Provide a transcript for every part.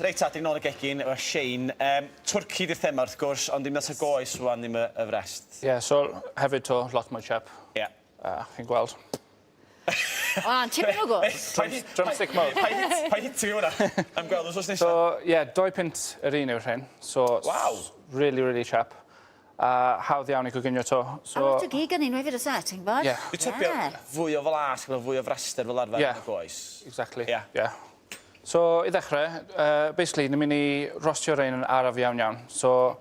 Reit ta, di'n ôl y gegin, efo Shane. Twrci di'r thema wrth gwrs, ond dim nes y goes rwan ddim y frest. Ie, so hefyd to, lot mwy chap. Ie. Chi'n gweld. O, tipyn o gwrs. Drumstick mawr. Pa hiti fi hwnna? Am gweld os nesaf. So, ie, 2 pint yr un yw'r hyn. So, Wow. really chap. Hawdd iawn i coginio to. A lot o gig yn unwaith i'r set, ti'n bod? Ie. Dwi'n tybio fwy o fel as, fwy o frester fel arfer yn y goes. Exactly. Ie. So, i ddechrau, basically, ni'n mynd i rostio rein yn araf iawn. So,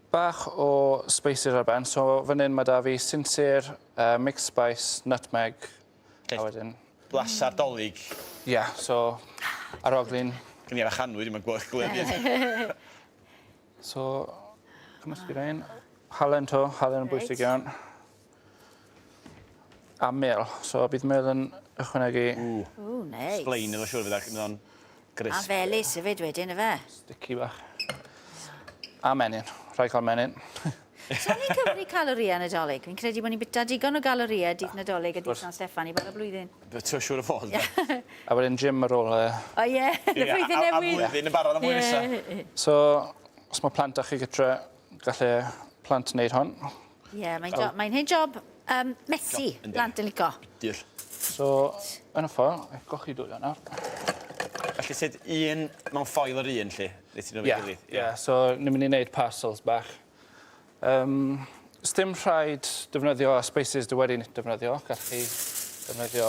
bach o sbeisir ar ben. So, fan hyn mae da fi sinsir, mixed spice, nutmeg, a wedyn... Blasar dolyg. Ie, so, aroglin. Gyn i ar y chanwy, ddim yn gweld gled. So, cymysg rein. Halen to, halen yn bwysig iawn. A mel. So, bydd mel yn ychwanegu... Ww, neis. Sblaen efo siwr fydd ac yn grisp. A felys hefyd wedyn, efe? Sticky bach. A menyn. Rhaid cael menyn. So ni'n cyfri caloria yn y dolyg? Fi'n credu bod ni'n bita digon o galoria dydd Nadolig a dydd San Steffan i bar y blwyddyn. Ti'n siwr y fod? A wedyn gym ar ôl... O ie, y blwyddyn newydd. A blwyddyn yn barod am flwyddyn nesaf. So, os mae plant a'ch chi gytre, gallai plant wneud hon. Ie, mae'n hyn job mesi, plant yn lico. Diolch. So, yn y ffordd, gochi dwylio nawr. Felly sut un mewn ffoil yr un, lle? Ie, so ni'n mynd i wneud parcels bach. Sdim rhaid defnyddio spaces dy wedi defnyddio, gall chi defnyddio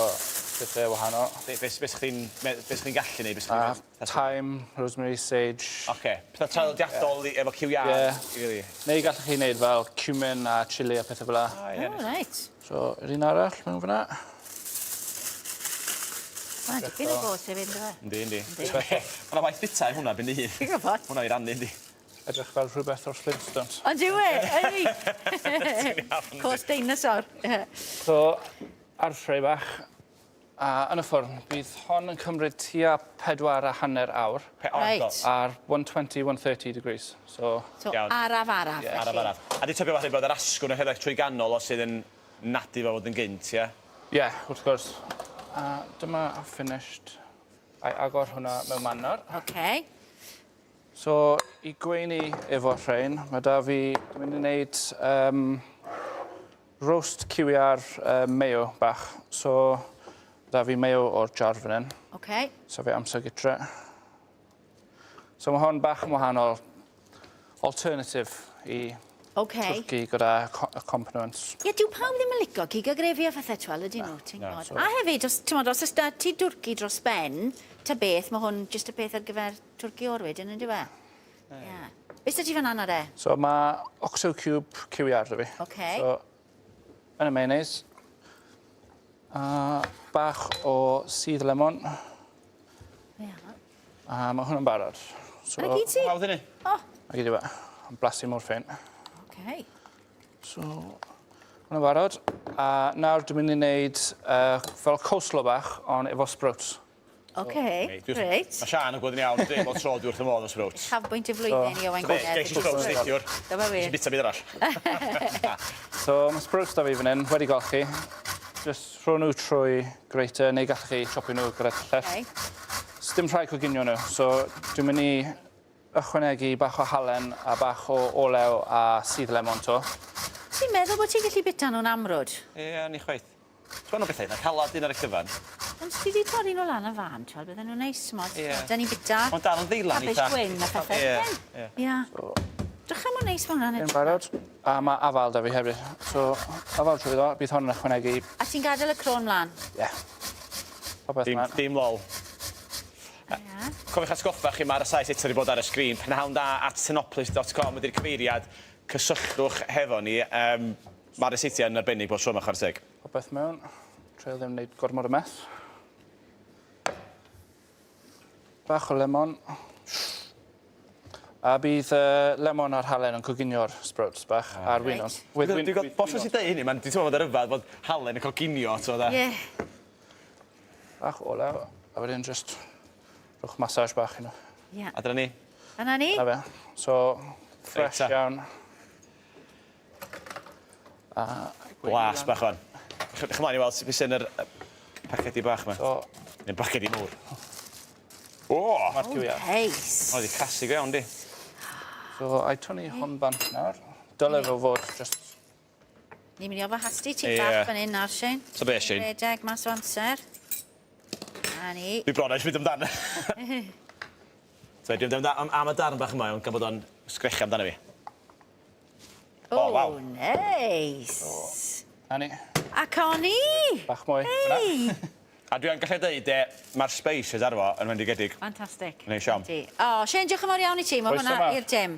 bethau wahanol. Beth chi'n gallu neud? Thyme, rosemary, sage. Oce, pethau traddodiadol efo ciwb. Ie. Neu gallwch chi wneud fel cumin a chili a pethau fel la. O, reit. So, yr un arall mewn fyna. Mae'n dipyn o gos hefyd, efe? Yndi. Mae'na waith bita i hwnna, ben i hun. Ti'n gwybod? Hwnna i rannu, yndi. Edrych fel rhywbeth o'r Flintstones. Ond yw e? Cos dinosaur. So, arfrau bach. A yn y ffwrn, bydd hon yn cymryd tua 4.5 awr. Reit. Ar 120-130 degrees. So araf. Araf. A di tybio falle bod yr asgwrn yn rhedeg trwy ganol os sydd yn nadu fo fod yn gynt, ie? Ie, wrth gwrs. A dyma finished. A'i agor hwnna mewn manner. Oce. So, i gweini efo rhain, mae da fi, dwi'n mynd i wneud roast ciwiar mayo bach. So, da fi mayo o'r jar fan hyn. Oce. So fe amser gytre. So mae hon bach yn wahanol alternative i twrci gyda components. Ie, dyw pawb ddim yn licio cig a grefi a phethau twel ydyn nhw, ti'n gwybod. A hefyd, os ys da ti twrci dros ben, ta beth, mae hwn jyst y peth ar gyfer twrci o'r wedyn, ynddo fe? Ie. Beth ydych chi'n fan'na de? So mae octo cube ciwiar da fi. Oce. So, yn y mayonnaise. Bach o sydd lemon. Ie. A mae hwn yn barod. So, Yna gyd ti? Hawdd i ni. O. A gyd i fe. Yn blasu mor ffein. Oce. So, hwn yn barod. A nawr dwi'n mynd i wneud fel coleslaw bach, ond efo Sbrowts. Oce, reit. Mae Sian yn gwybod yn iawn, dwi'n bod tro dwi wrth y modd o Sbrowts. Hafbwynt y flwyddyn i Owain Gwynedd. Geis i Sbrowts neithiwr. Dyma fi. Nes i bita byd arall. So, mae Sbrowts da fi fan hyn, wedi golchi. Just rho nhw trwy grater, neu gallwch chi chopio nhw gyda tyllell. Dim rhaid coginio nhw, so dwi'n mynd i ychwanegu bach o halen a bach o olew a sydd lemon to. Ti'n meddwl bod ti'n gallu bita nhw'n amrwd? Ie, ni chwaith. Ti'n bethau, na calad un ar y cyfan. Ond ti wedi torri nhw lan y fan, twel, bydden nhw'n neis, mod. Da ni bita. Ond dal yn ddeilan i ta. Cabbage gwyn a phethau. Ie. Drycha mo'n neis mewn hwnna. Yn barod. A mae afal da fi hefyd. So, afal trwy ddo, bydd hon yn ychwanegu. A ti'n gadael y crôn mlaen? Ie. Popeth man. Dim lol. Cofiwch atgoffa chi, mae'r saith eto wedi bod ar y sgrin. Prynhawn da at synoplis.com ydy'r cyfeiriad. Cysylltwch hefo ni. Mae'r reseitiau yn arbennig bod tro yma chwarae teg. Popeth mewn. Treul ddim wneud gormod o mess. Bach o lemon. A bydd lemon a'r halen yn coginio'r Sbrowts bach a'r winwns. Dwi'n gwybod, bos os i dweud hynny, mae'n teimlo bod yr yfad bod halen yn coginio, to da. Ie. Bach o olew, a wedyn just rhwch massage bach i nhw. Ie. A dyna ni. Dyna ni? A fe. So, fresh iawn. Blas bach o'n. Chymlaen i weld beth sy'n yr pacedi bach yma. So, Neu'n pacedi mwr. O! Mae'r ciwia. Heis. O, di casig iawn, di. So, a'i tynnu hwn bant nawr. Dyle fel fod just... Ni'n mynd i ofo hasti ti Ie. bach fan hyn nawr, Shane. So be, Shane? Redeg mas o amser. A ni. Fi bron eich fynd amdano. So, dwi'n mynd am y darn bach yma, ond gan bod o'n sgrechu amdano fi. O, waw. neis. A ni. A coni. Bach mwy. Hei. A dwi'n gallu dweud, mae'r speis arfo yn fendigedig. Fantastic. Neu siom. O, Shane, diolch yn fawr iawn i ti. Mae Croeso hwnna mawr. i'r gym.